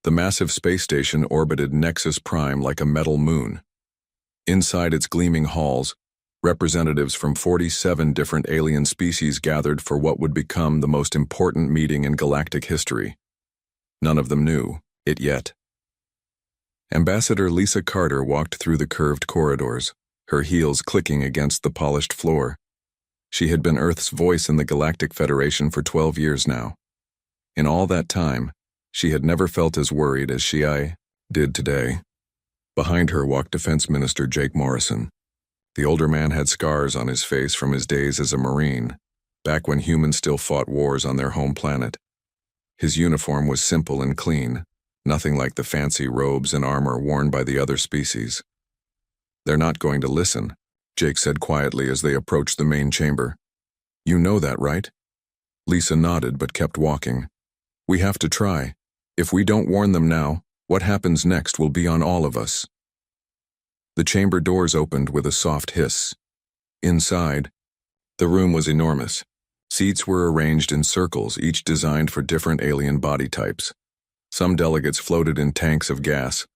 The massive space station orbited Nexus Prime like a metal moon. Inside its gleaming halls, representatives from 47 different alien species gathered for what would become the most important meeting in galactic history. None of them knew it yet. Ambassador Lisa Carter walked through the curved corridors, her heels clicking against the polished floor. She had been Earth's voice in the Galactic Federation for 12 years now. In all that time, she had never felt as worried as she did today. Behind her walked Defense Minister Jake Morrison. The older man had scars on his face from his days as a Marine, back when humans still fought wars on their home planet. His uniform was simple and clean, nothing like the fancy robes and armor worn by the other species. "They're not going to listen," Jake said quietly as they approached the main chamber. "You know that, right?" Lisa nodded but kept walking. "We have to try. If we don't warn them now, what happens next will be on all of us." The chamber doors opened with a soft hiss. Inside, the room was enormous. Seats were arranged in circles, each designed for different alien body types. Some delegates floated in tanks of gas,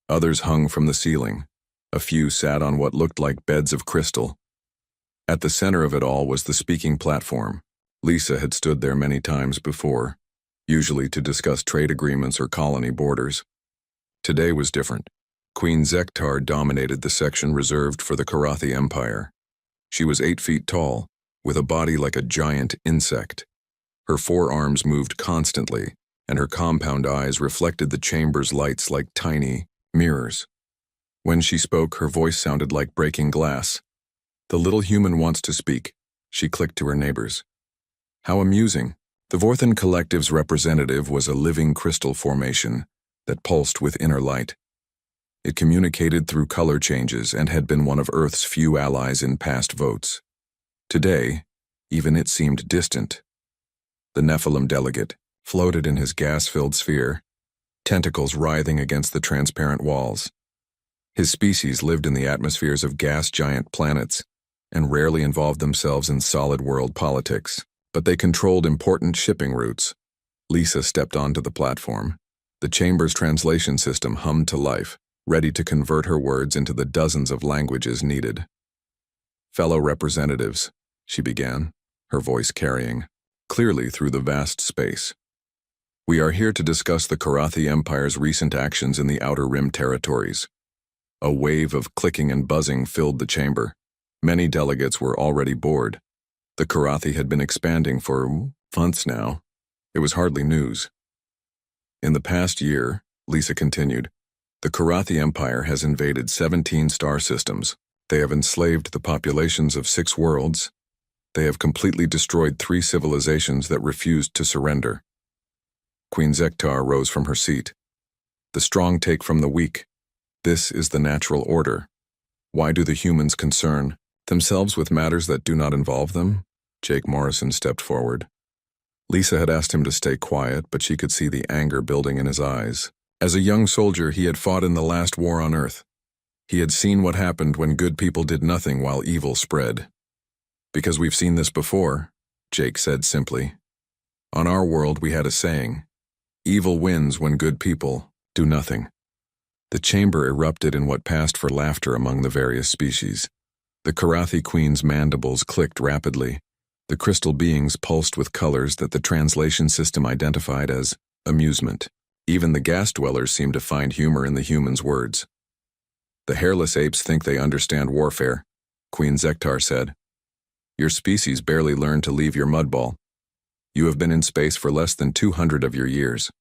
others hung from the ceiling. A few sat on what looked like beds of crystal. At the center of it all was the speaking platform. Lisa had stood there many times before, usually to discuss trade agreements or colony borders. Today was different. Queen Zektar dominated the section reserved for the Karathi Empire. She was 8 feet tall, with a body like a giant insect. Her forearms moved constantly, and her compound eyes reflected the chamber's lights like tiny mirrors. When she spoke, her voice sounded like breaking glass. "The little human wants to speak," she clicked to her neighbors. How amusing. The Vorthan Collective's representative was a living crystal formation that pulsed with inner light. It communicated through color changes and had been one of Earth's few allies in past votes. Today, even it seemed distant. The Nephilim delegate floated in his gas-filled sphere, tentacles writhing against the transparent walls. His species lived in the atmospheres of gas-giant planets and rarely involved themselves in solid world politics, but they controlled important shipping routes. Lisa stepped onto the platform. The chamber's translation system hummed to life, ready to convert her words into the dozens of languages needed. "Fellow representatives," she began, her voice carrying clearly through the vast space. "We are here to discuss the Karathi Empire's recent actions in the Outer Rim territories." A wave of clicking and buzzing filled the chamber. Many delegates were already bored. The Karathi had been expanding for months now. It was hardly news. "In the past year," Lisa continued, "the Karathi Empire has invaded 17 star systems. They have enslaved the populations of 6 worlds. They have completely destroyed 3 civilizations that refused to surrender." Queen Zektar rose from her seat. "The strong take from the weak. This is the natural order. Why do the humans concern themselves with matters that do not involve them?" Jake Morrison stepped forward. Lisa had asked him to stay quiet, but she could see the anger building in his eyes. As a young soldier, he had fought in the last war on Earth. He had seen what happened when good people did nothing while evil spread. "Because we've seen this before," Jake said simply. "On our world, we had a saying, 'Evil wins when good people do nothing.'" The chamber erupted in what passed for laughter among the various species. The Karathi Queen's mandibles clicked rapidly. The crystal beings pulsed with colors that the translation system identified as amusement. Even the gas dwellers seemed to find humor in the humans' words. "The hairless apes think they understand warfare," Queen Zektar said. "Your species barely learned to leave your mudball. You have been in space for less than 200 of your years.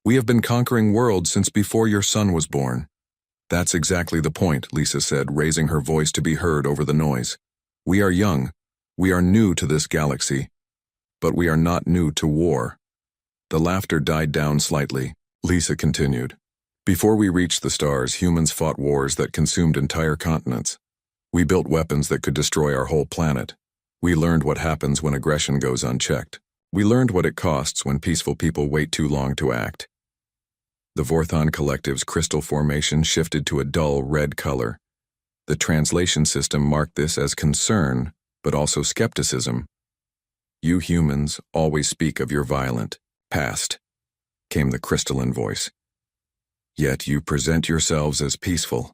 We have been conquering worlds since before your son was born." "That's exactly the point," Lisa said, raising her voice to be heard over the noise. "We are young. We are new to this galaxy. But we are not new to war." The laughter died down slightly. Lisa continued. "Before we reached the stars, humans fought wars that consumed entire continents. We built weapons that could destroy our whole planet. We learned what happens when aggression goes unchecked. We learned what it costs when peaceful people wait too long to act." The Vorthan Collective's crystal formation shifted to a dull red color. The translation system marked this as concern, but also skepticism. "You humans always speak of your violent past," came the crystalline voice. Yet you present yourselves as peaceful.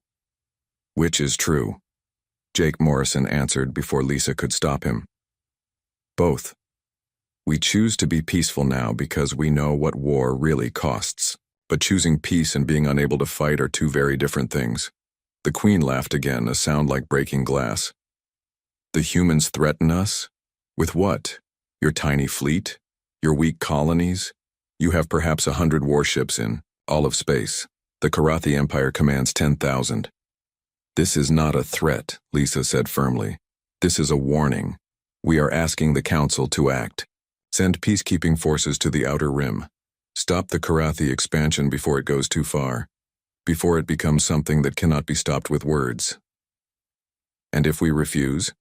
Which is true? Jake Morrison answered before Lisa could stop him. Both. We choose to be peaceful now because we know what war really costs. But choosing peace and being unable to fight are two very different things. The Queen laughed again, a sound like breaking glass. The humans threaten us? With what? Your tiny fleet? Your weak colonies? You have perhaps 100 warships in all of space. The Karathi Empire commands 10,000. This is not a threat, Lisa said firmly. This is a warning. We are asking the Council to act. Send peacekeeping forces to the Outer Rim. Stop the Karathi expansion before it goes too far. Before it becomes something that cannot be stopped with words. And if we refuse?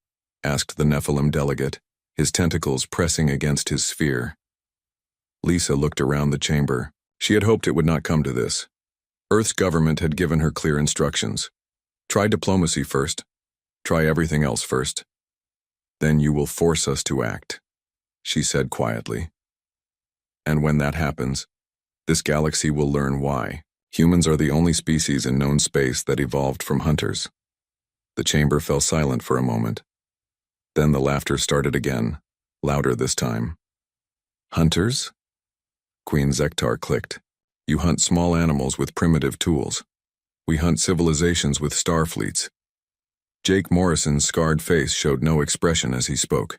Asked the Nephilim delegate, his tentacles pressing against his sphere. Lisa looked around the chamber. She had hoped it would not come to this. Earth's government had given her clear instructions. Try diplomacy first. Try everything else first. Then you will force us to act, she said quietly. And when that happens, this galaxy will learn why. Humans are the only species in known space that evolved from hunters. The chamber fell silent for a moment. Then the laughter started again, louder this time. Hunters? Queen Zektar clicked. You hunt small animals with primitive tools. We hunt civilizations with star fleets. Jake Morrison's scarred face showed no expression as he spoke.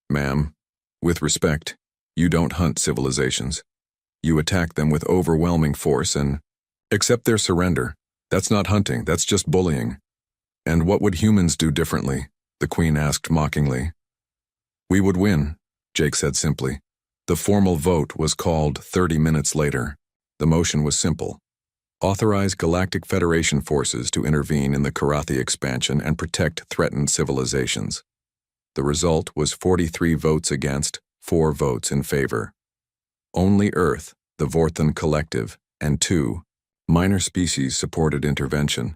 Ma'am, with respect, you don't hunt civilizations. You attack them with overwhelming force and accept their surrender. That's not hunting, that's just bullying. And what would humans do differently? The Queen asked mockingly. We would win, Jake said simply. The formal vote was called 30 minutes later. The motion was simple. Authorize Galactic Federation forces to intervene in the Karathi expansion and protect threatened civilizations. The result was 43 votes against, 4 votes in favor. Only Earth, the Vorthan Collective, and 2 minor species supported intervention.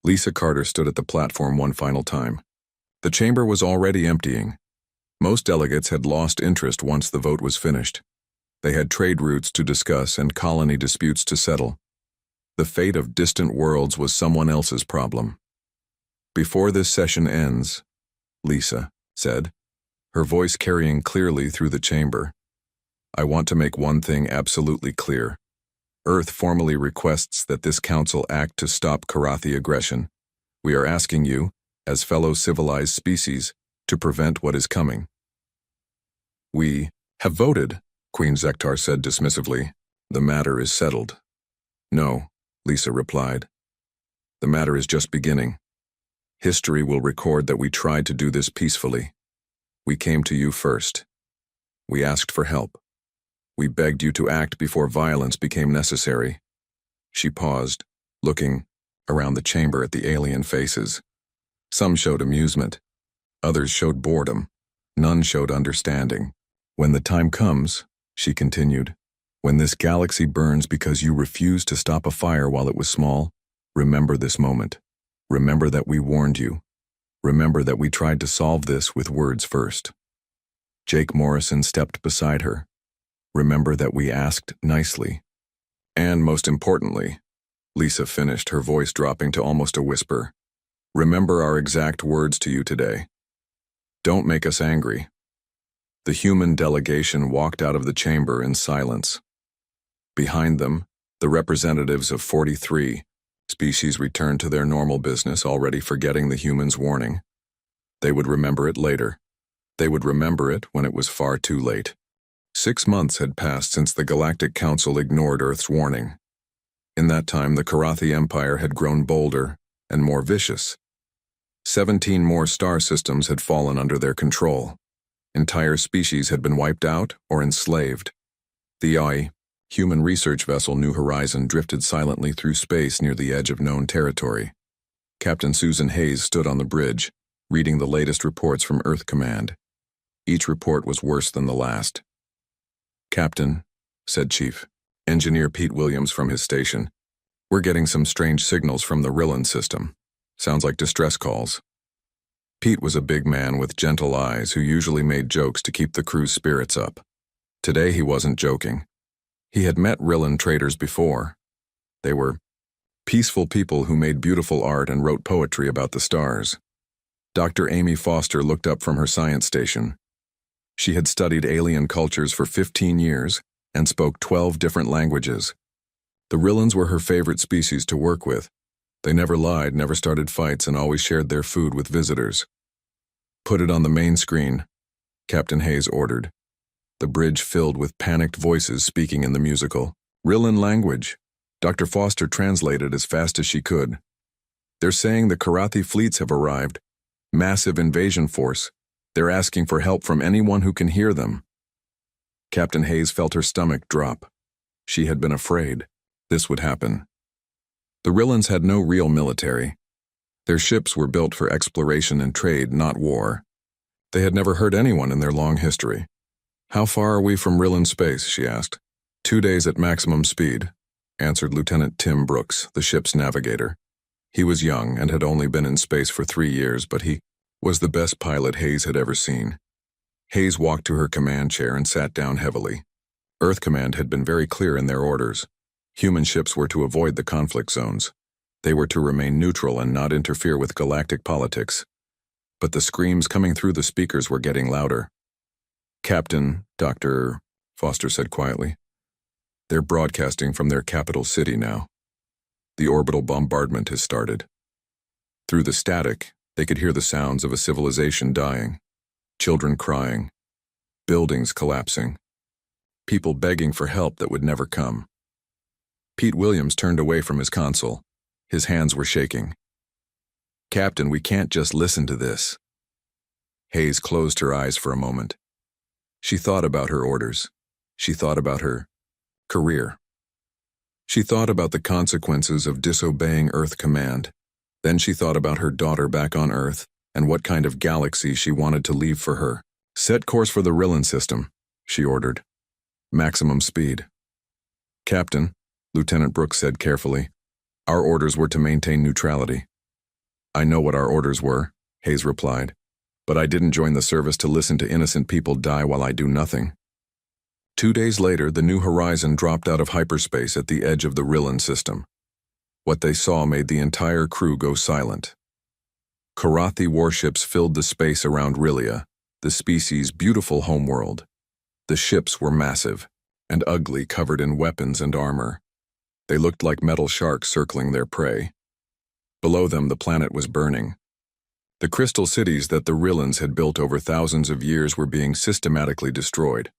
Lisa Carter stood at the platform one final time. The chamber was already emptying. Most delegates had lost interest once the vote was finished. They had trade routes to discuss and colony disputes to settle. The fate of distant worlds was someone else's problem. Before this session ends, Lisa said, her voice carrying clearly through the chamber, I want to make one thing absolutely clear. Earth formally requests that this council act to stop Karathi aggression. We are asking you, as fellow civilized species, to prevent what is coming. We have voted, Queen Zektar said dismissively. The matter is settled. No, Lisa replied. The matter is just beginning. History will record that we tried to do this peacefully. We came to you first. We asked for help. We begged you to act before violence became necessary. She paused, looking around the chamber at the alien faces. Some showed amusement. Others showed boredom. None showed understanding. When the time comes, she continued, when this galaxy burns because you refused to stop a fire while it was small, remember this moment. Remember that we warned you. Remember that we tried to solve this with words first. Jake Morrison stepped beside her. Remember that we asked nicely. And most importantly, Lisa finished, her voice dropping to almost a whisper, remember our exact words to you today. Don't make us angry. The human delegation walked out of the chamber in silence. Behind them, the representatives of 43 species returned to their normal business, already forgetting the humans' warning. They would remember it later. They would remember it when it was far too late. 6 months had passed since the Galactic Council ignored Earth's warning. In that time, the Karathi Empire had grown bolder and more vicious. 17 more star systems had fallen under their control. Entire species had been wiped out or enslaved. The HFY, human research vessel New Horizon, drifted silently through space near the edge of known territory. Captain Susan Hayes stood on the bridge, reading the latest reports from Earth Command. Each report was worse than the last. Captain, said Chief Engineer Pete Williams from his station, we're getting some strange signals from the Rillan system. Sounds like distress calls. Pete was a big man with gentle eyes who usually made jokes to keep the crew's spirits up. Today he wasn't joking. He had met Rillan traders before. They were peaceful people who made beautiful art and wrote poetry about the stars. Dr. Amy Foster looked up from her science station. She had studied alien cultures for 15 years and spoke 12 different languages. The Rillans were her favorite species to work with. They never lied, never started fights, and always shared their food with visitors. "Put it on the main screen," Captain Hayes ordered. The bridge filled with panicked voices speaking in the musical Rillan language. Dr. Foster translated as fast as she could. "They're saying the Karathi fleets have arrived. Massive invasion force. They're asking for help from anyone who can hear them." Captain Hayes felt her stomach drop. She had been afraid this would happen. The Rillans had no real military. Their ships were built for exploration and trade, not war. They had never hurt anyone in their long history. "How far are we from Rillan space?" she asked. 2 days at maximum speed," answered Lieutenant Tim Brooks, the ship's navigator. He was young and had only been in space for 3 years, but he was the best pilot Hayes had ever seen. Hayes walked to her command chair and sat down heavily. Earth Command had been very clear in their orders. Human ships were to avoid the conflict zones. They were to remain neutral and not interfere with galactic politics. But the screams coming through the speakers were getting louder. "Captain, Dr. Foster said quietly. "They're broadcasting from their capital city now. The orbital bombardment has started." Through the static, they could hear the sounds of a civilization dying, children crying, buildings collapsing, people begging for help that would never come. Pete Williams turned away from his console. His hands were shaking. "Captain, we can't just listen to this." Hayes closed her eyes for a moment. She thought about her orders. She thought about her career. She thought about the consequences of disobeying Earth Command. Then she thought about her daughter back on Earth and what kind of galaxy she wanted to leave for her. "Set course for the Rillan system," she ordered. "Maximum speed." "Captain," Lieutenant Brooks said carefully, "our orders were to maintain neutrality." "I know what our orders were," Hayes replied, "but I didn't join the service to listen to innocent people die while I do nothing." 2 days later, the New Horizon dropped out of hyperspace at the edge of the Rillan system. What they saw made the entire crew go silent. Karathi warships filled the space around Rillia, the species' beautiful homeworld. The ships were massive and ugly, covered in weapons and armor. They looked like metal sharks circling their prey. Below them, the planet was burning. The crystal cities that the Rillans had built over thousands of years were being systematically destroyed.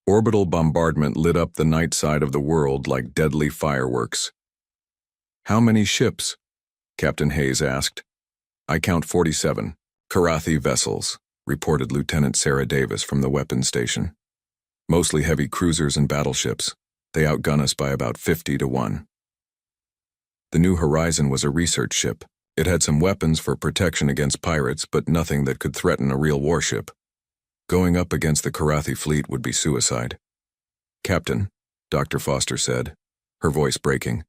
Orbital bombardment lit up the night side of the world like deadly fireworks. "How many ships?" Captain Hayes asked. "I count 47 Karathi vessels," reported Lieutenant Sarah Davis from the weapons station. "Mostly heavy cruisers and battleships. They outgun us by about 50 to 1. The New Horizon was a research ship. It had some weapons for protection against pirates, but nothing that could threaten a real warship. Going up against the Karathi fleet would be suicide. "Captain," Dr. Foster said, her voice breaking,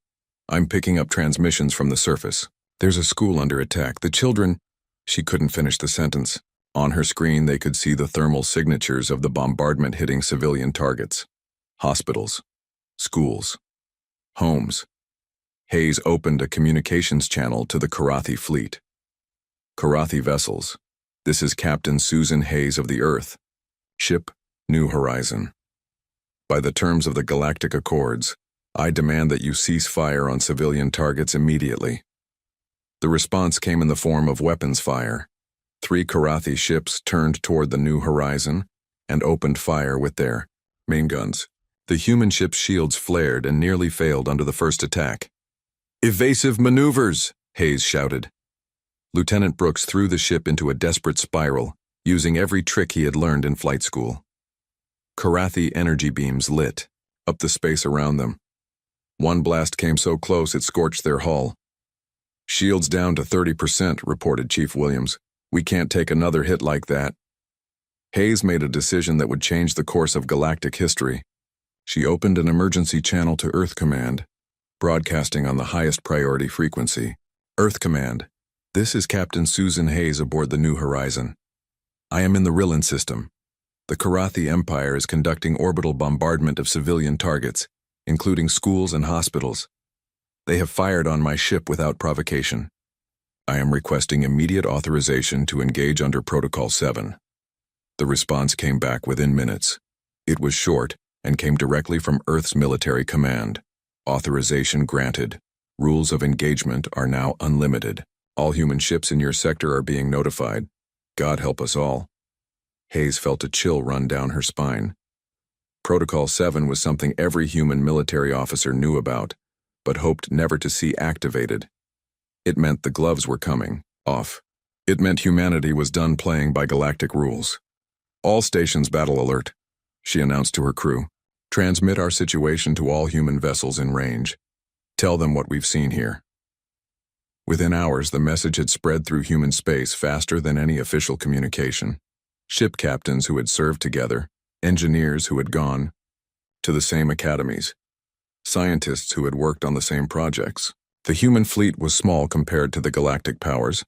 "I'm picking up transmissions from the surface. There's a school under attack. The children—" She couldn't finish the sentence. On her screen, they could see the thermal signatures of the bombardment hitting civilian targets. Hospitals, schools, homes. Hayes opened a communications channel to the Karathi fleet. "Karathi vessels. This is Captain Susan Hayes of the Earth. Ship, New Horizon. By the terms of the Galactic Accords, I demand that you cease fire on civilian targets immediately." The response came in the form of weapons fire. 3 Karathi ships turned toward the New Horizon and opened fire with their main guns. The human ship's shields flared and nearly failed under the first attack. "Evasive maneuvers!" Hayes shouted. Lieutenant Brooks threw the ship into a desperate spiral, using every trick he had learned in flight school. Karathi energy beams lit up the space around them. One blast came so close it scorched their hull. "Shields down to 30%, reported Chief Williams. "We can't take another hit like that." Hayes made a decision that would change the course of galactic history. She opened an emergency channel to Earth Command, broadcasting on the highest priority frequency. "Earth Command, this is Captain Susan Hayes aboard the New Horizon. I am in the Rillan system. The Karathi Empire is conducting orbital bombardment of civilian targets, including schools and hospitals. They have fired on my ship without provocation. I am requesting immediate authorization to engage under Protocol 7. The response came back within minutes. It was short and came directly from Earth's military command. Authorization granted. Rules of engagement are now unlimited. All human ships in your sector are being notified. God help us all. Hayes felt a chill run down her spine. Protocol 7 was something every human military officer knew about, but hoped never to see activated. It meant the gloves were coming off. It meant humanity was done playing by galactic rules. All stations battle alert, she announced to her crew. Transmit our situation to all human vessels in range. Tell them what we've seen here. Within hours, the message had spread through human space faster than any official communication. Ship captains who had served together, engineers who had gone to the same academies, scientists who had worked on the same projects. The human fleet was small compared to the galactic powers,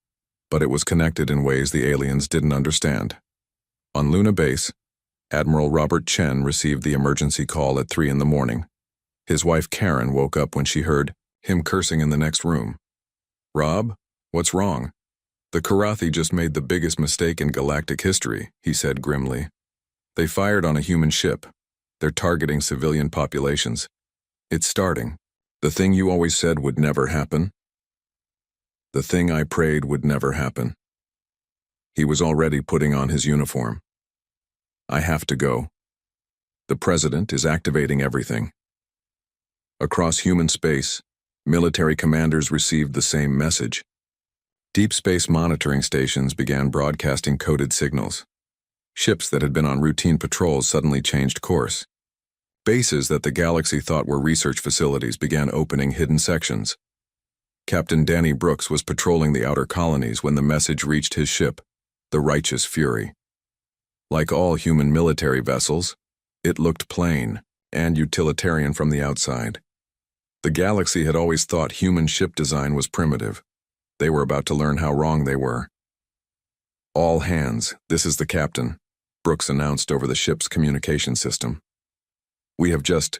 but it was connected in ways the aliens didn't understand. On Luna Base, Admiral Robert Chen received the emergency call at 3 in the morning. His wife Karen woke up when she heard him cursing in the next room. "Rob, what's wrong?" "The Karathi just made the biggest mistake in galactic history," he said grimly. "They fired on a human ship. They're targeting civilian populations. It's starting. The thing you always said would never happen. The thing I prayed would never happen." He was already putting on his uniform. "I have to go. The president is activating everything." Across human space, military commanders received the same message. Deep space monitoring stations began broadcasting coded signals. Ships that had been on routine patrols suddenly changed course. Bases that the galaxy thought were research facilities began opening hidden sections. Captain Danny Brooks was patrolling the outer colonies when the message reached his ship, the Righteous Fury. Like all human military vessels, it looked plain and utilitarian from the outside. The galaxy had always thought human ship design was primitive. They were about to learn how wrong they were. "All hands, this is the captain," Brooks announced over the ship's communication system. "We have just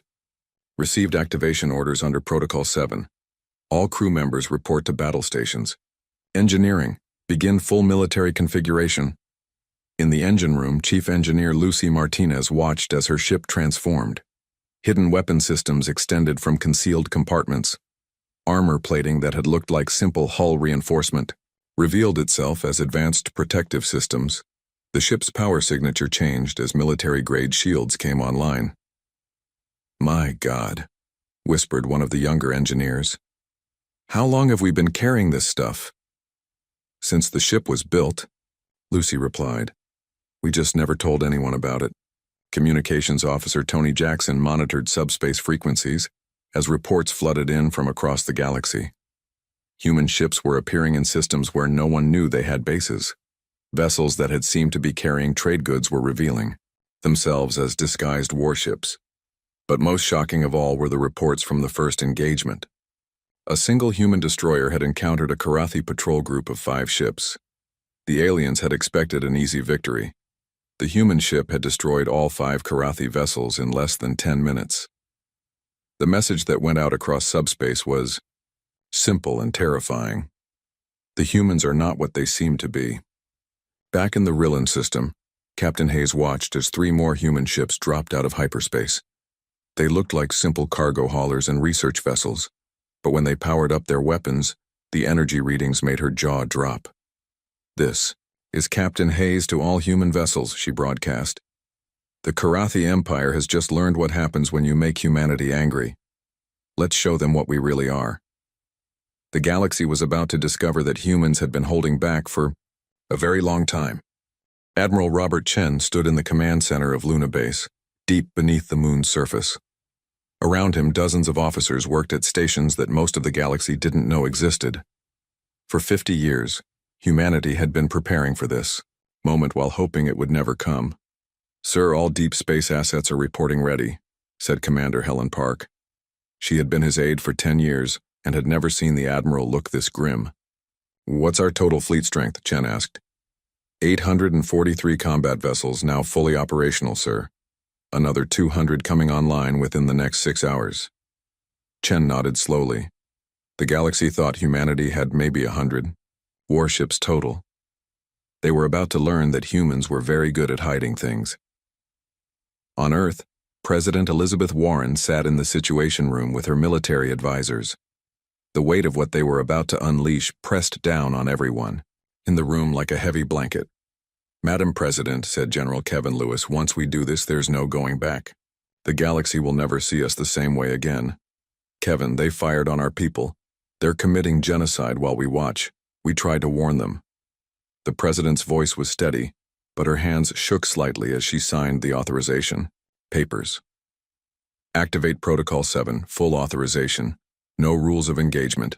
received activation orders under Protocol 7. All crew members report to battle stations. Engineering, begin full military configuration." In the engine room, Chief Engineer Lucy Martinez watched as her ship transformed. Hidden weapon systems extended from concealed compartments. Armor plating that had looked like simple hull reinforcement revealed itself as advanced protective systems. The ship's power signature changed as military-grade shields came online. "My God," whispered one of the younger engineers. "How long have we been carrying this stuff?" "Since the ship was built," Lucy replied. "We just never told anyone about it." Communications Officer Tony Jackson monitored subspace frequencies as reports flooded in from across the galaxy. Human ships were appearing in systems where no one knew they had bases. Vessels that had seemed to be carrying trade goods were revealing themselves as disguised warships. But most shocking of all were the reports from the first engagement. A single human destroyer had encountered a Karathi patrol group of 5 ships. The aliens had expected an easy victory. The human ship had destroyed all 5 Karathi vessels in less than 10 minutes. The message that went out across subspace was simple and terrifying. The humans are not what they seem to be. Back in the Rillan system, Captain Hayes watched as 3 more human ships dropped out of hyperspace. They looked like simple cargo haulers and research vessels, but when they powered up their weapons, the energy readings made her jaw drop. "This is Captain Hayes to all human vessels," she broadcast. "The Karathi Empire has just learned what happens when you make humanity angry. Let's show them what we really are." The galaxy was about to discover that humans had been holding back for a very long time. Admiral Robert Chen stood in the command center of Luna Base, deep beneath the moon's surface. Around him, dozens of officers worked at stations that most of the galaxy didn't know existed. For 50 years, humanity had been preparing for this moment while hoping it would never come. "Sir, all deep space assets are reporting ready," said Commander Helen Park. She had been his aide for 10 years and had never seen the Admiral look this grim. "What's our total fleet strength?" Chen asked. 843 combat vessels now fully operational, sir. Another 200 coming online within the next 6 hours. Chen nodded slowly. The galaxy thought humanity had maybe 100 warships total. They were about to learn that humans were very good at hiding things. On Earth, President Elizabeth Warren sat in the Situation Room with her military advisors. The weight of what they were about to unleash pressed down on everyone, in the room like a heavy blanket. "Madam President," said General Kevin Lewis, "once we do this, there's no going back. The galaxy will never see us the same way again. Kevin, they fired on our people. They're committing genocide while we watch. We tried to warn them." The president's voice was steady, but her hands shook slightly as she signed the authorization papers. Activate Protocol 7, full authorization. No rules of engagement.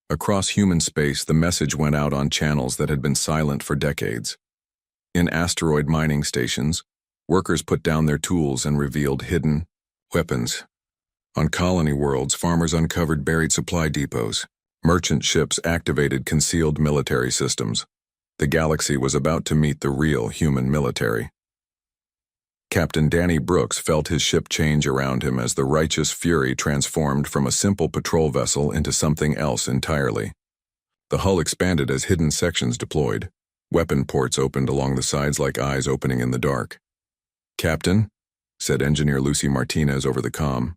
Across human space, the message went out on channels that had been silent for decades. In asteroid mining stations, workers put down their tools and revealed hidden weapons. On colony worlds, farmers uncovered buried supply depots. Merchant ships activated concealed military systems. The galaxy was about to meet the real human military. Captain Danny Brooks felt his ship change around him as the righteous fury transformed from a simple patrol vessel into something else entirely. The hull expanded as hidden sections deployed. Weapon ports opened along the sides like eyes opening in the dark. "Captain," said Engineer Lucy Martinez over the comm,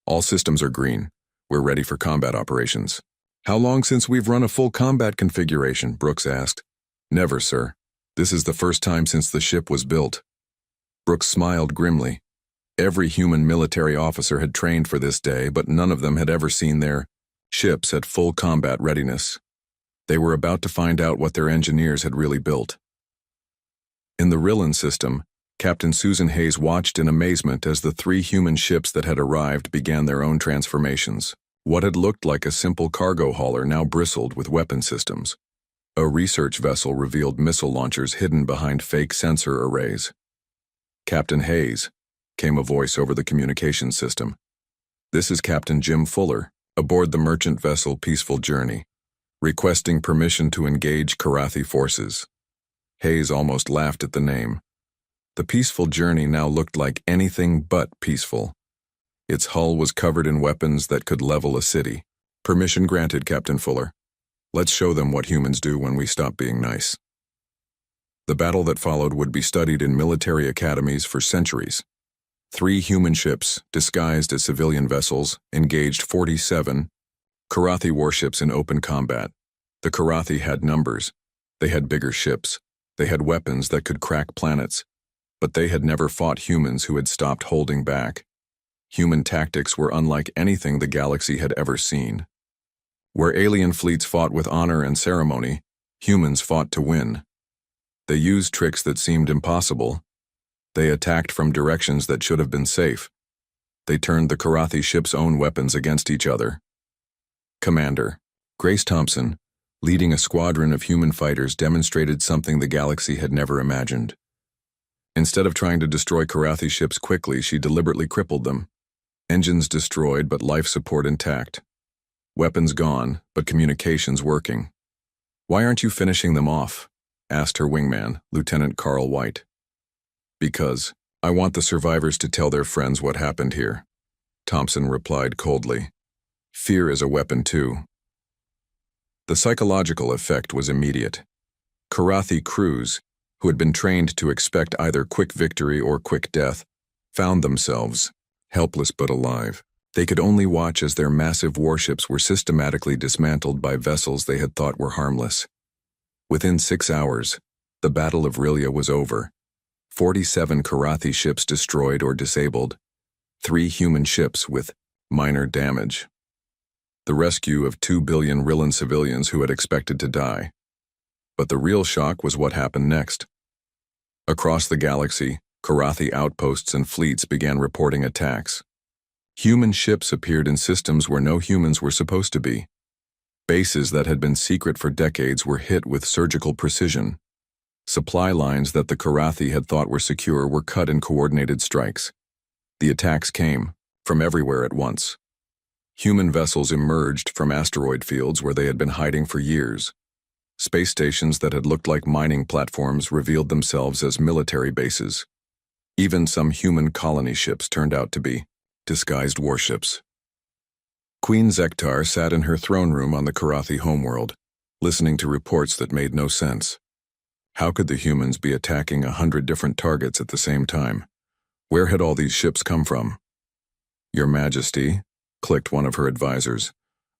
"all systems are green. We're ready for combat operations." "How long since we've run a full combat configuration?" Brooks asked. "Never, sir. This is the first time since the ship was built." Brooks smiled grimly. Every human military officer had trained for this day, but none of them had ever seen their ships at full combat readiness. They were about to find out what their engineers had really built. In the Rillan system, Captain Susan Hayes watched in amazement as the 3 human ships that had arrived began their own transformations. What had looked like a simple cargo hauler now bristled with weapon systems. A research vessel revealed missile launchers hidden behind fake sensor arrays. "Captain Hayes," came a voice over the communications system. "This is Captain Jim Fuller, aboard the merchant vessel Peaceful Journey, requesting permission to engage Karathi forces." Hayes almost laughed at the name. The Peaceful Journey now looked like anything but peaceful. Its hull was covered in weapons that could level a city. "Permission granted, Captain Fuller. Let's show them what humans do when we stop being nice." The battle that followed would be studied in military academies for centuries. 3 human ships, disguised as civilian vessels, engaged 47 Karathi warships in open combat. The Karathi had numbers. They had bigger ships. They had weapons that could crack planets. But they had never fought humans who had stopped holding back. Human tactics were unlike anything the galaxy had ever seen. Where alien fleets fought with honor and ceremony, humans fought to win. They used tricks that seemed impossible. They attacked from directions that should have been safe. They turned the Karathi ship's own weapons against each other. Commander Grace Thompson, leading a squadron of human fighters, demonstrated something the galaxy had never imagined. Instead of trying to destroy Karathi ships quickly, she deliberately crippled them. Engines destroyed, but life support intact. Weapons gone, but communications working. "Why aren't you finishing them off?" asked her wingman, Lieutenant Carl White. "Because I want the survivors to tell their friends what happened here," Thompson replied coldly. "Fear is a weapon too." The psychological effect was immediate. Karathi crews, who had been trained to expect either quick victory or quick death, found themselves helpless but alive. They could only watch as their massive warships were systematically dismantled by vessels they had thought were harmless. Within 6 hours, the Battle of Rilya was over. 47 Karathi ships destroyed or disabled, 3 human ships with minor damage. The rescue of 2 billion Rillan civilians who had expected to die. But the real shock was what happened next. Across the galaxy, Karathi outposts and fleets began reporting attacks. Human ships appeared in systems where no humans were supposed to be. Bases that had been secret for decades were hit with surgical precision. Supply lines that the Karathi had thought were secure were cut in coordinated strikes. The attacks came from everywhere at once. Human vessels emerged from asteroid fields where they had been hiding for years. Space stations that had looked like mining platforms revealed themselves as military bases. Even some human colony ships turned out to be disguised warships. Queen Zektar sat in her throne room on the Karathi homeworld, listening to reports that made no sense. How could the humans be attacking 100 different targets at the same time? Where had all these ships come from? Your Majesty, clicked one of her advisors,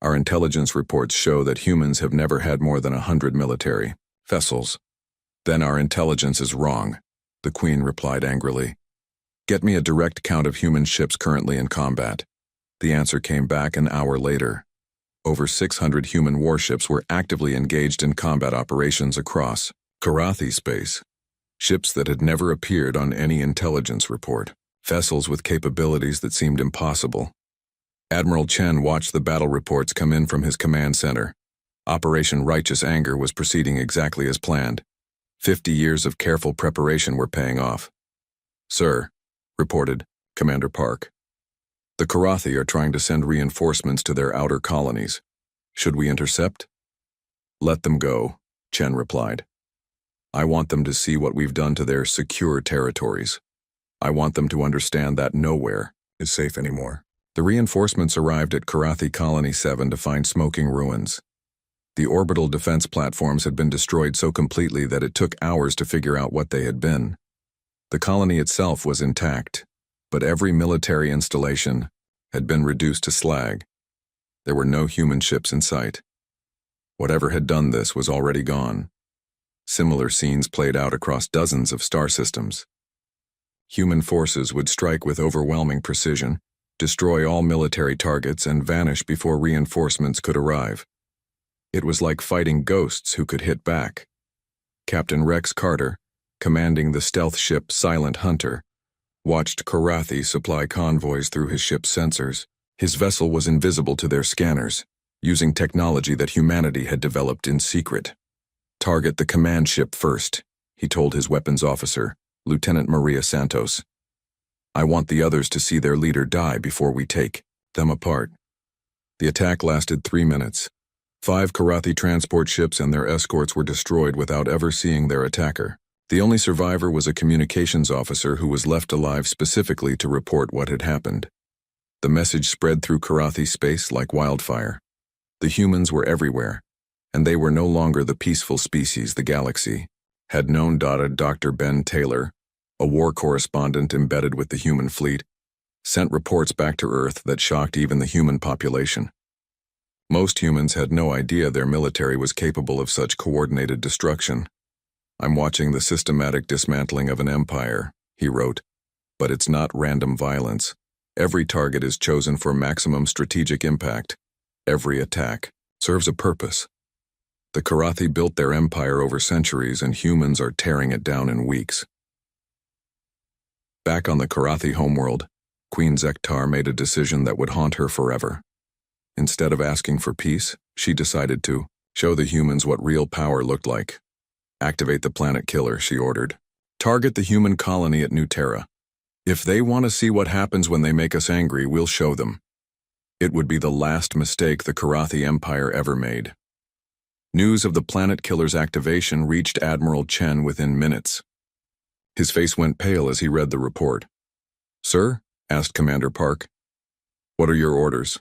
our intelligence reports show that humans have never had more than 100 military vessels. Then our intelligence is wrong, the Queen replied angrily. Get me a direct count of human ships currently in combat. The answer came back an hour later. Over 600 human warships were actively engaged in combat operations across Karathi space. Ships that had never appeared on any intelligence report. Vessels with capabilities that seemed impossible. Admiral Chen watched the battle reports come in from his command center. Operation Righteous Anger was proceeding exactly as planned. 50 years of careful preparation were paying off. Sir, reported Commander Park. The Karathi are trying to send reinforcements to their outer colonies. Should we intercept? Let them go, Chen replied. I want them to see what we've done to their secure territories. I want them to understand that nowhere is safe anymore. The reinforcements arrived at Karathi Colony 7 to find smoking ruins. The orbital defense platforms had been destroyed so completely that it took hours to figure out what they had been. The colony itself was intact, but every military installation had been reduced to slag. There were no human ships in sight. Whatever had done this was already gone. Similar scenes played out across dozens of star systems. Human forces would strike with overwhelming precision, destroy all military targets, and vanish before reinforcements could arrive. It was like fighting ghosts who could hit back. Captain Rex Carter, commanding the stealth ship Silent Hunter, watched Karathi supply convoys through his ship's sensors. His vessel was invisible to their scanners, using technology that humanity had developed in secret. Target the command ship first, he told his weapons officer, Lieutenant Maria Santos. I want the others to see their leader die before we take them apart. The attack lasted 3 minutes. 5 Karathi transport ships and their escorts were destroyed without ever seeing their attacker. The only survivor was a communications officer who was left alive specifically to report what had happened. The message spread through Karathi space like wildfire. The humans were everywhere, and they were no longer the peaceful species the galaxy had known. Dr. Ben Taylor, a war correspondent embedded with the human fleet, sent reports back to Earth that shocked even the human population. Most humans had no idea their military was capable of such coordinated destruction. I'm watching the systematic dismantling of an empire, he wrote, but it's not random violence. Every target is chosen for maximum strategic impact. Every attack serves a purpose. The Karathi built their empire over centuries, and humans are tearing it down in weeks. Back on the Karathi homeworld, Queen Zektar made a decision that would haunt her forever. Instead of asking for peace, she decided to show the humans what real power looked like. Activate the planet killer, she ordered. Target the human colony at New Terra. If they want to see what happens when they make us angry, we'll show them. It would be the last mistake the Karathi Empire ever made. News of the planet killer's activation reached Admiral Chen within minutes. His face went pale as he read the report. Sir? Asked Commander Park. What are your orders?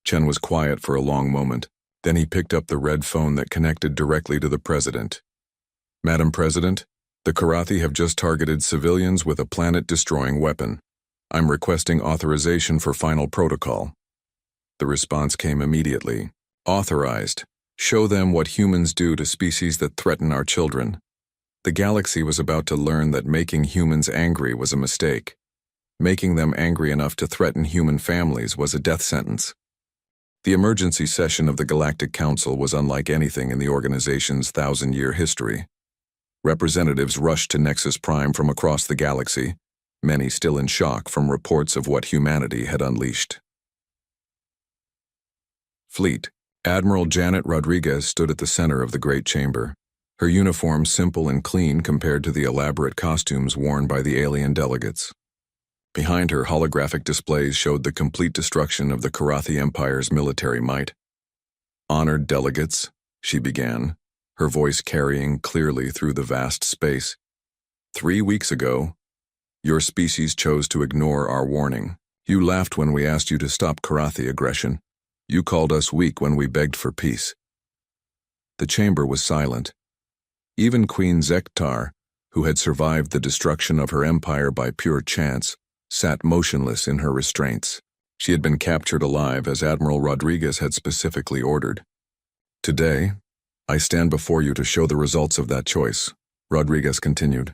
Chen was quiet for a long moment. Then he picked up the red phone that connected directly to the President. Madam President, the Karathi have just targeted civilians with a planet-destroying weapon. I'm requesting authorization for final protocol. The response came immediately. Authorized. Show them what humans do to species that threaten our children. The galaxy was about to learn that making humans angry was a mistake. Making them angry enough to threaten human families was a death sentence. The emergency session of the Galactic Council was unlike anything in the organization's 1,000-year history. Representatives rushed to Nexus Prime from across the galaxy, many still in shock from reports of what humanity had unleashed. Fleet. Admiral Janet Rodriguez stood at the center of the great chamber, her uniform simple and clean compared to the elaborate costumes worn by the alien delegates. Behind her, holographic displays showed the complete destruction of the Karathi Empire's military might. Honored delegates, she began, her voice carrying clearly through the vast space. 3 weeks ago, your species chose to ignore our warning. You laughed when we asked you to stop Karathi aggression, You called us weak when we begged for peace. The chamber was silent. Even Queen Zektar, who had survived the destruction of her empire by pure chance, sat motionless in her restraints. She had been captured alive as Admiral Rodriguez had specifically ordered. Today, I stand before you to show the results of that choice, Rodriguez continued.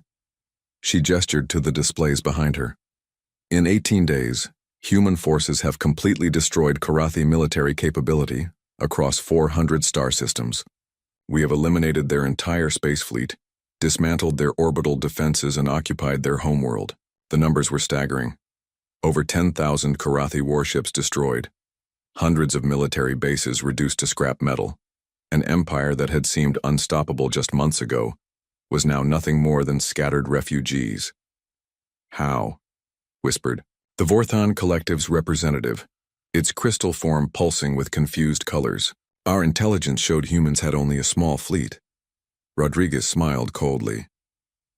She gestured to the displays behind her. In 18 days, human forces have completely destroyed Karathi military capability across 400 star systems. We have eliminated their entire space fleet, dismantled their orbital defenses, and occupied their homeworld. The numbers were staggering. Over 10,000 Karathi warships destroyed, hundreds of military bases reduced to scrap metal. An empire that had seemed unstoppable just months ago was now nothing more than scattered refugees. How? Whispered the Vorthon Collective's representative, its crystal form pulsing with confused colors. Our intelligence showed humans had only a small fleet. Rodriguez smiled coldly.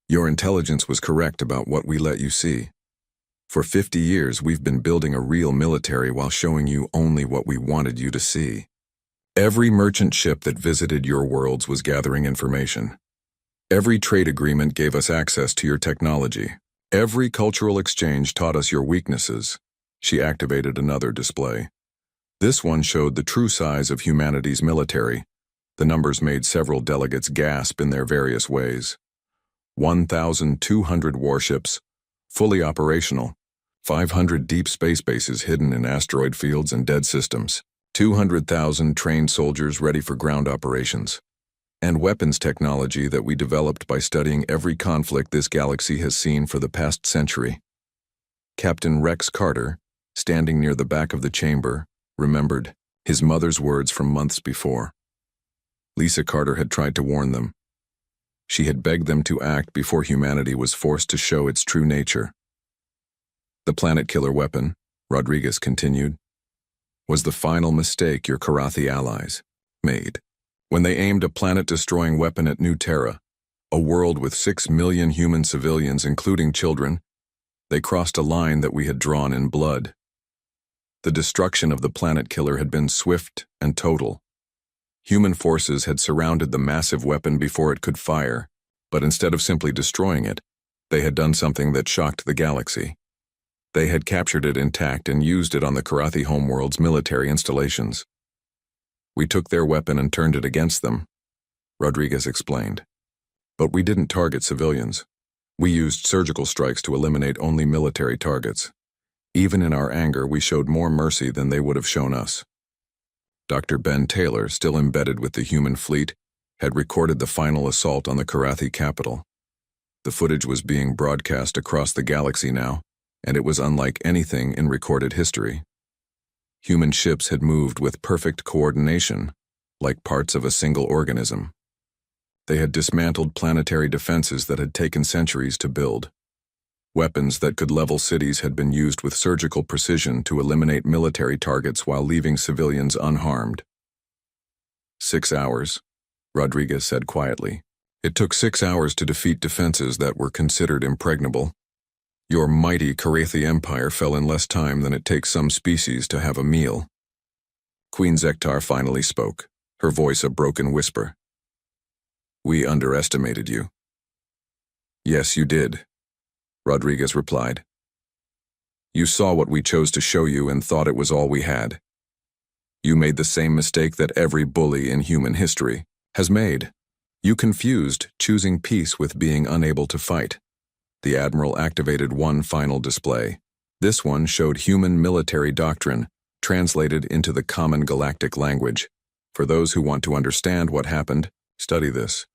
Your intelligence was correct about what we let you see. For 50 years, we've been building a real military while showing you only what we wanted you to see. Every merchant ship that visited your worlds was gathering information. Every trade agreement gave us access to your technology. Every cultural exchange taught us your weaknesses. She activated another display. This one showed the true size of humanity's military. The numbers made several delegates gasp in their various ways. 1,200 warships, fully operational, 500 deep space bases hidden in asteroid fields and dead systems, 200,000 trained soldiers ready for ground operations, and weapons technology that we developed by studying every conflict this galaxy has seen for the past century. Captain Rex Carter, standing near the back of the chamber, remembered his mother's words from months before. Lisa Carter had tried to warn them. She had begged them to act before humanity was forced to show its true nature. The planet killer weapon, Rodriguez continued, was the final mistake your Karathi allies made. When they aimed a planet-destroying weapon at New Terra, a world with 6 million human civilians, including children, they crossed a line that we had drawn in blood. The destruction of the planet killer had been swift and total. Human forces had surrounded the massive weapon before it could fire, but instead of simply destroying it, they had done something that shocked the galaxy. They had captured it intact and used it on the Karathi homeworld's military installations. We took their weapon and turned it against them, Rodriguez explained. But we didn't target civilians. We used surgical strikes to eliminate only military targets. Even in our anger, we showed more mercy than they would have shown us. Dr. Ben Taylor, still embedded with the human fleet, had recorded the final assault on the Karathi capital. The footage was being broadcast across the galaxy now, and it was unlike anything in recorded history. Human ships had moved with perfect coordination, like parts of a single organism. They had dismantled planetary defenses that had taken centuries to build. Weapons that could level cities had been used with surgical precision to eliminate military targets while leaving civilians unharmed. 6 hours, Rodriguez said quietly. It took 6 hours to defeat defenses that were considered impregnable. Your mighty Karathi empire fell in less time than it takes some species to have a meal. Queen Zektar finally spoke, her voice a broken whisper. We underestimated you. Yes, you did, Rodriguez replied. You saw what we chose to show you and thought it was all we had. You made the same mistake that every bully in human history has made. You confused choosing peace with being unable to fight. The Admiral activated one final display. This one showed human military doctrine, translated into the common galactic language. For those who want to understand what happened, study this.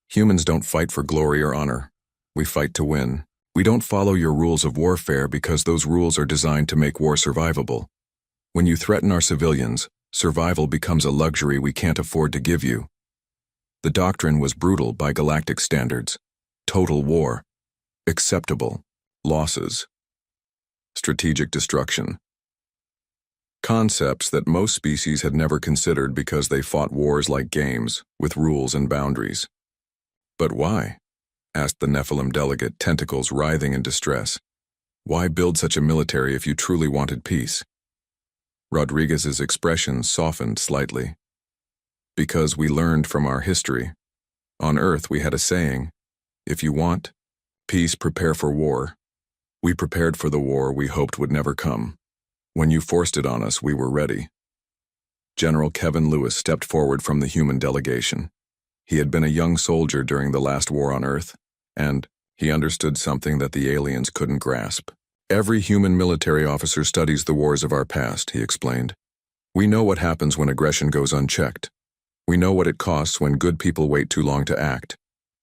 Humans don't fight for glory or honor. We fight to win. We don't follow your rules of warfare because those rules are designed to make war survivable. When you threaten our civilians, survival becomes a luxury we can't afford to give you. The doctrine was brutal by galactic standards. Total war. Acceptable. Losses. Strategic destruction. Concepts that most species had never considered because they fought wars like games, with rules and boundaries. But why? Asked the Nephilim delegate, tentacles writhing in distress. Why build such a military if you truly wanted peace? Rodriguez's expression softened slightly. Because we learned from our history. On Earth we had a saying, if you want peace, prepare for war. We prepared for the war we hoped would never come. When you forced it on us, we were ready. General Kevin Lewis stepped forward from the human delegation. He had been a young soldier during the last war on Earth, and he understood something that the aliens couldn't grasp. Every human military officer studies the wars of our past, he explained. We know what happens when aggression goes unchecked. We know what it costs when good people wait too long to act.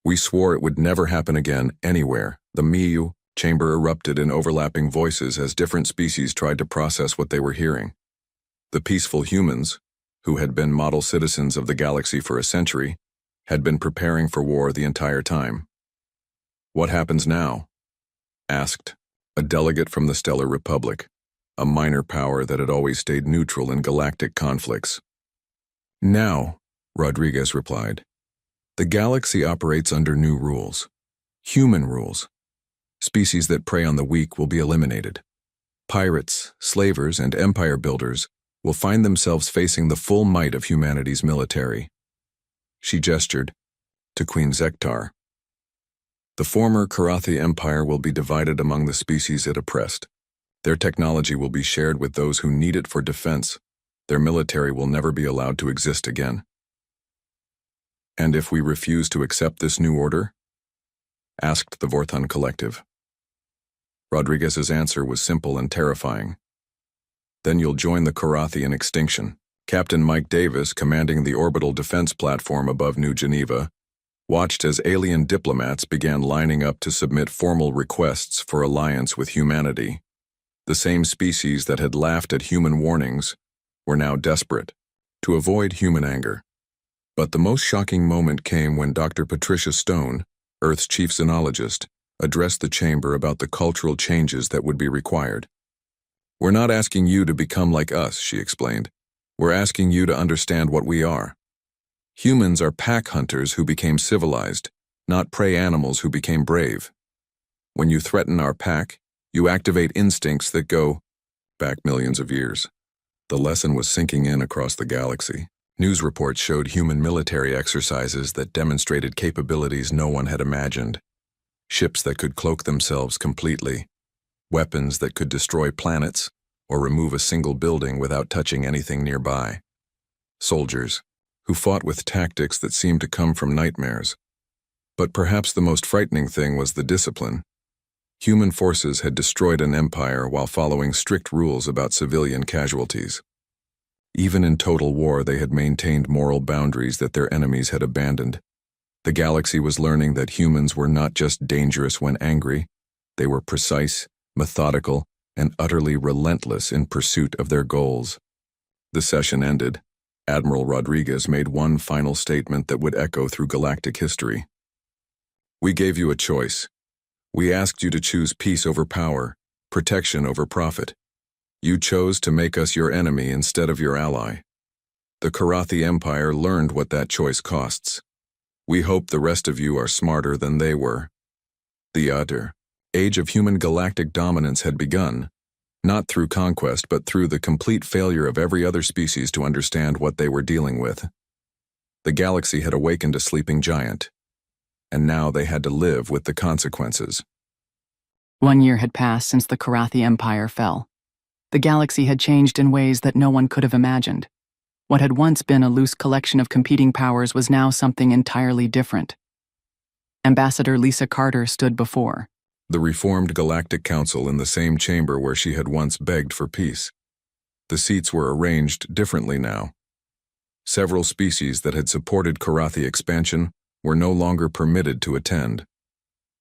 We swore it would never happen again, anywhere. The Miyu chamber erupted in overlapping voices as different species tried to process what they were hearing. The peaceful humans, who had been model citizens of the galaxy for a century, had been preparing for war the entire time. What happens now? Asked a delegate from the Stellar Republic, a minor power that had always stayed neutral in galactic conflicts. Now, Rodriguez replied, the galaxy operates under new rules. Human rules. Species that prey on the weak will be eliminated. Pirates, slavers, and empire builders will find themselves facing the full might of humanity's military. She gestured to Queen Zektar. The former Karathi Empire will be divided among the species it oppressed. Their technology will be shared with those who need it for defense. Their military will never be allowed to exist again. And if we refuse to accept this new order? Asked the Vorthon Collective. Rodriguez's answer was simple and terrifying. Then you'll join the Karathi in extinction. Captain Mike Davis, commanding the orbital defense platform above New Geneva, watched as alien diplomats began lining up to submit formal requests for alliance with humanity. The same species that had laughed at human warnings were now desperate to avoid human anger. But the most shocking moment came when Dr. Patricia Stone, Earth's chief xenologist, addressed the chamber about the cultural changes that would be required. We're not asking you to become like us, she explained. We're asking you to understand what we are. Humans are pack hunters who became civilized, not prey animals who became brave. When you threaten our pack, you activate instincts that go back millions of years. The lesson was sinking in across the galaxy. News reports showed human military exercises that demonstrated capabilities no one had imagined. Ships that could cloak themselves completely, weapons that could destroy planets or remove a single building without touching anything nearby. Soldiers who fought with tactics that seemed to come from nightmares. But perhaps the most frightening thing was the discipline. Human forces had destroyed an empire while following strict rules about civilian casualties. Even in total war, they had maintained moral boundaries that their enemies had abandoned. The galaxy was learning that humans were not just dangerous when angry, they were precise, methodical, and utterly relentless in pursuit of their goals. The session ended. Admiral Rodriguez made one final statement that would echo through galactic history. We gave you a choice. We asked you to choose peace over power, protection over profit. You chose to make us your enemy instead of your ally. The Karathi Empire learned what that choice costs. We hope the rest of you are smarter than they were. The other age of human galactic dominance had begun, not through conquest but through the complete failure of every other species to understand what they were dealing with. The galaxy had awakened a sleeping giant, and now they had to live with the consequences. 1 year had passed since the Karathi Empire fell. The galaxy had changed in ways that no one could have imagined. What had once been a loose collection of competing powers was now something entirely different. Ambassador Lisa Carter stood before the reformed Galactic Council in the same chamber where she had once begged for peace. The seats were arranged differently now. Several species that had supported Karathi expansion were no longer permitted to attend.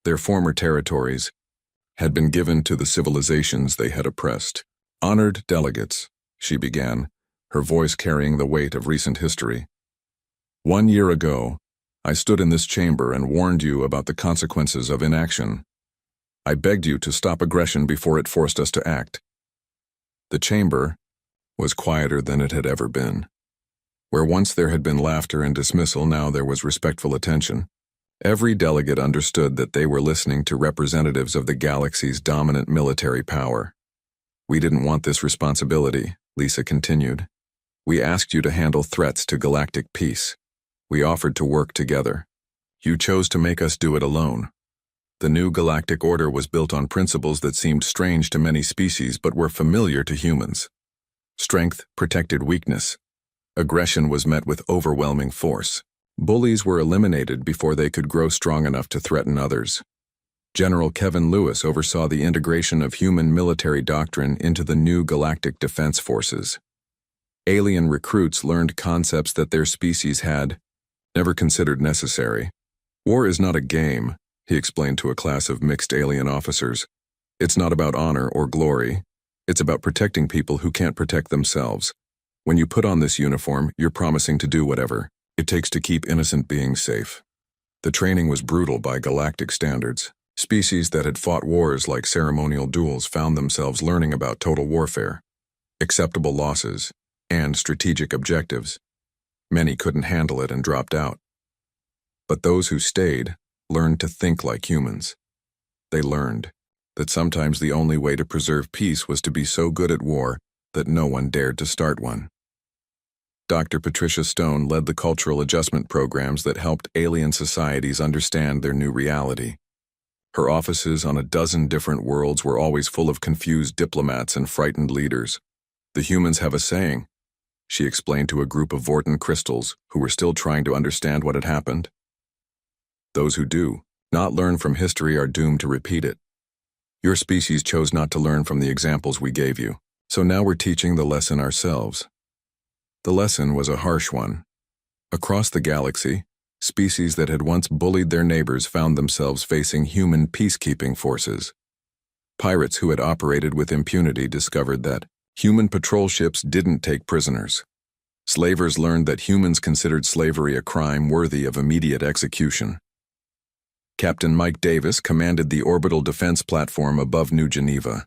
Their former territories had been given to the civilizations they had oppressed. Honored delegates, she began, her voice carrying the weight of recent history. 1 year ago, I stood in this chamber and warned you about the consequences of inaction. I begged you to stop aggression before it forced us to act. The chamber was quieter than it had ever been. Where once there had been laughter and dismissal, now there was respectful attention. Every delegate understood that they were listening to representatives of the galaxy's dominant military power. We didn't want this responsibility, Lisa continued. We asked you to handle threats to galactic peace. We offered to work together. You chose to make us do it alone. The new galactic order was built on principles that seemed strange to many species but were familiar to humans. Strength protected weakness. Aggression was met with overwhelming force. Bullies were eliminated before they could grow strong enough to threaten others. General Kevin Lewis oversaw the integration of human military doctrine into the new galactic defense forces. Alien recruits learned concepts that their species had never considered necessary. War is not a game, he explained to a class of mixed alien officers. It's not about honor or glory. It's about protecting people who can't protect themselves. When you put on this uniform, you're promising to do whatever it takes to keep innocent beings safe. The training was brutal by galactic standards. Species that had fought wars like ceremonial duels found themselves learning about total warfare, acceptable losses, and strategic objectives. Many couldn't handle it and dropped out. But those who stayed learned to think like humans. They learned that sometimes the only way to preserve peace was to be so good at war that no one dared to start one. Dr. Patricia Stone led the cultural adjustment programs that helped alien societies understand their new reality. Her offices on a dozen different worlds were always full of confused diplomats and frightened leaders. The humans have a saying, she explained to a group of Vorten crystals who were still trying to understand what had happened. Those who do not learn from history are doomed to repeat it. Your species chose not to learn from the examples we gave you, so now we're teaching the lesson ourselves. The lesson was a harsh one. Across the galaxy, species that had once bullied their neighbors found themselves facing human peacekeeping forces. Pirates who had operated with impunity discovered that human patrol ships didn't take prisoners. Slavers learned that humans considered slavery a crime worthy of immediate execution. Captain Mike Davis commanded the orbital defense platform above New Geneva,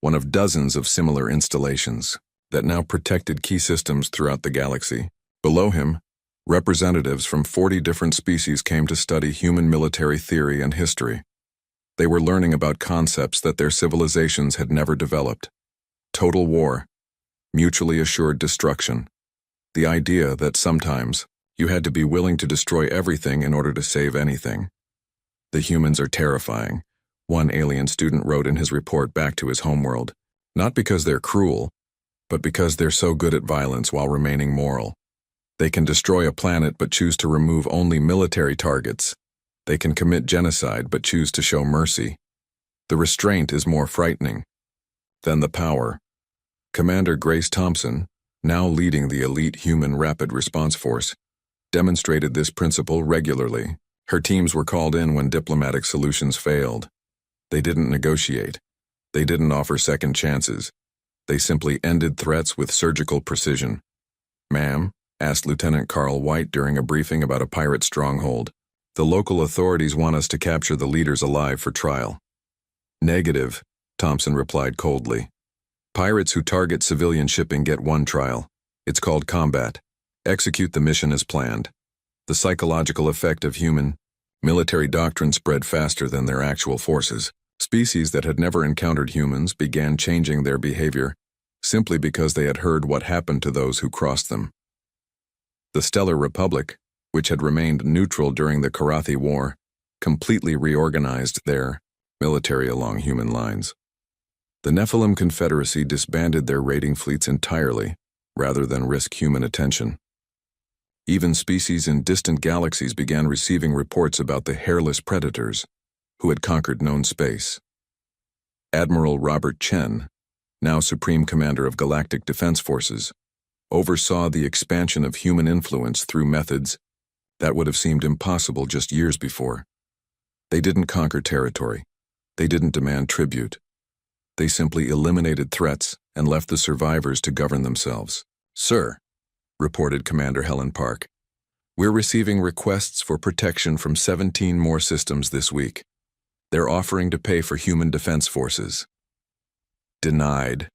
one of dozens of similar installations that now protected key systems throughout the galaxy. Below him, representatives from 40 different species came to study human military theory and history. They were learning about concepts that their civilizations had never developed. Total war, mutually assured destruction, the idea that sometimes you had to be willing to destroy everything in order to save anything. The humans are terrifying, one alien student wrote in his report back to his homeworld, not because they're cruel, but because they're so good at violence while remaining moral. They can destroy a planet but choose to remove only military targets. They can commit genocide but choose to show mercy. The restraint is more frightening than the power. Commander Grace Thompson, now leading the elite human rapid response force, demonstrated this principle regularly. Her teams were called in when diplomatic solutions failed. They didn't negotiate. They didn't offer second chances. They simply ended threats with surgical precision. "Ma'am," asked Lieutenant Carl White during a briefing about a pirate stronghold, "the local authorities want us to capture the leaders alive for trial." "Negative," Thompson replied coldly. "Pirates who target civilian shipping get one trial. It's called combat. Execute the mission as planned." The psychological effect of human military doctrine spread faster than their actual forces. Species that had never encountered humans began changing their behavior simply because they had heard what happened to those who crossed them. The Stellar Republic, which had remained neutral during the Karathi War, completely reorganized their military along human lines. The Nephilim Confederacy disbanded their raiding fleets entirely, rather than risk human attention. Even species in distant galaxies began receiving reports about the hairless predators who had conquered known space. Admiral Robert Chen, now Supreme Commander of Galactic Defense Forces, oversaw the expansion of human influence through methods that would have seemed impossible just years before. They didn't conquer territory. They didn't demand tribute. They simply eliminated threats and left the survivors to govern themselves. "Sir," reported Commander Helen Park, "we're receiving requests for protection from 17 more systems this week. They're offering to pay for human defense forces." "Denied,"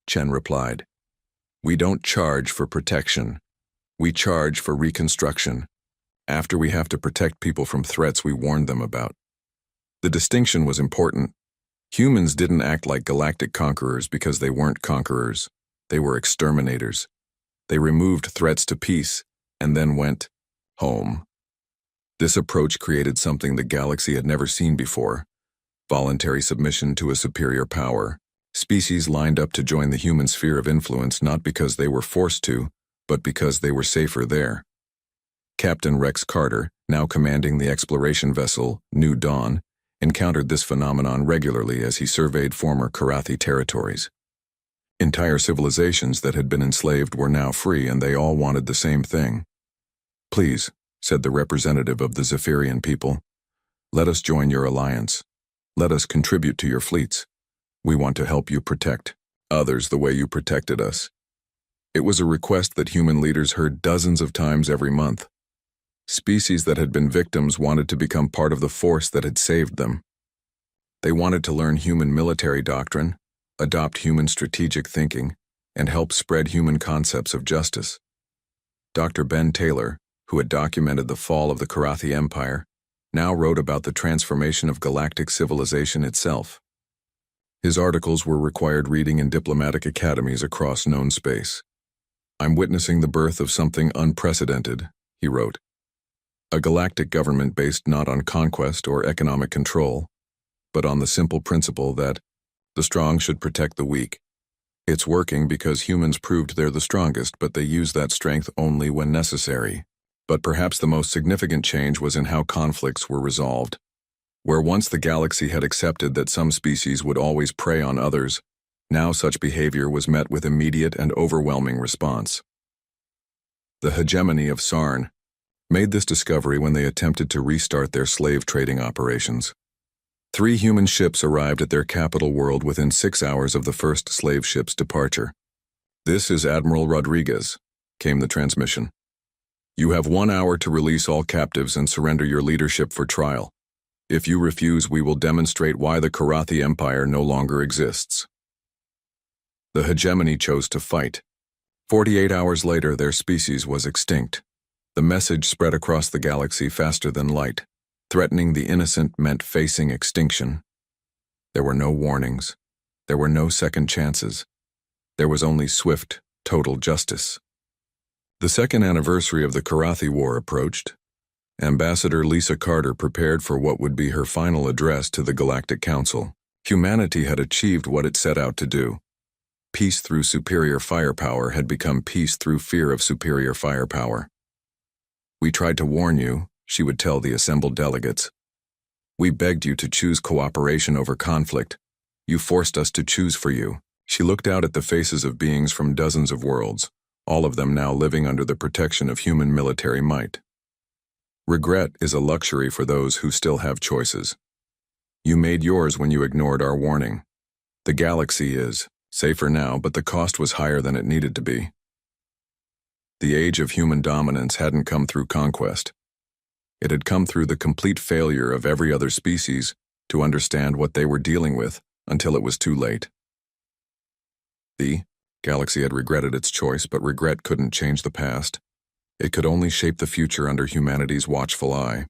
Chen replied. "We don't charge for protection. We charge for reconstruction. After we have to protect people from threats we warned them about." The distinction was important. Humans didn't act like galactic conquerors because they weren't conquerors. They were exterminators. They removed threats to peace and then went home. This approach created something the galaxy had never seen before: voluntary submission to a superior power. Species lined up to join the human sphere of influence not because they were forced to, but because they were safer there. Captain Rex Carter, now commanding the exploration vessel New Dawn, encountered this phenomenon regularly as he surveyed former Karathi territories. Entire civilizations that had been enslaved were now free, and they all wanted the same thing. "Please," said the representative of the Zephyrian people, "let us join your alliance. Let us contribute to your fleets. We want to help you protect others the way you protected us." It was a request that human leaders heard dozens of times every month. Species that had been victims wanted to become part of the force that had saved them. They wanted to learn human military doctrine, adopt human strategic thinking, and help spread human concepts of justice. Dr. Ben Taylor, who had documented the fall of the Karathi Empire, now wrote about the transformation of galactic civilization itself. His articles were required reading in diplomatic academies across known space. "I'm witnessing the birth of something unprecedented," he wrote. "A galactic government based not on conquest or economic control, but on the simple principle that the strong should protect the weak. It's working because humans proved they're the strongest, but they use that strength only when necessary." But perhaps the most significant change was in how conflicts were resolved. Where once the galaxy had accepted that some species would always prey on others, now such behavior was met with immediate and overwhelming response. The hegemony of Sarn made this discovery when they attempted to restart their slave trading operations. 3 human ships arrived at their capital world within 6 hours of the first slave ship's departure. "This is Admiral Rodriguez," came the transmission. "You have 1 hour to release all captives and surrender your leadership for trial. If you refuse, we will demonstrate why the Karathi Empire no longer exists." The hegemony chose to fight. 48 hours later, their species was extinct. The message spread across the galaxy faster than light. Threatening the innocent meant facing extinction. There were no warnings. There were no second chances. There was only swift, total justice. The second anniversary of the Karathi War approached. Ambassador Lisa Carter prepared for what would be her final address to the Galactic Council. Humanity had achieved what it set out to do. Peace through superior firepower had become peace through fear of superior firepower. "We tried to warn you," she would tell the assembled delegates. "We begged you to choose cooperation over conflict. You forced us to choose for you." She looked out at the faces of beings from dozens of worlds, all of them now living under the protection of human military might. "Regret is a luxury for those who still have choices. You made yours when you ignored our warning. The galaxy is safer now, but the cost was higher than it needed to be." The age of human dominance hadn't come through conquest. It had come through the complete failure of every other species to understand what they were dealing with until it was too late. The galaxy had regretted its choice, but regret couldn't change the past. It could only shape the future under humanity's watchful eye.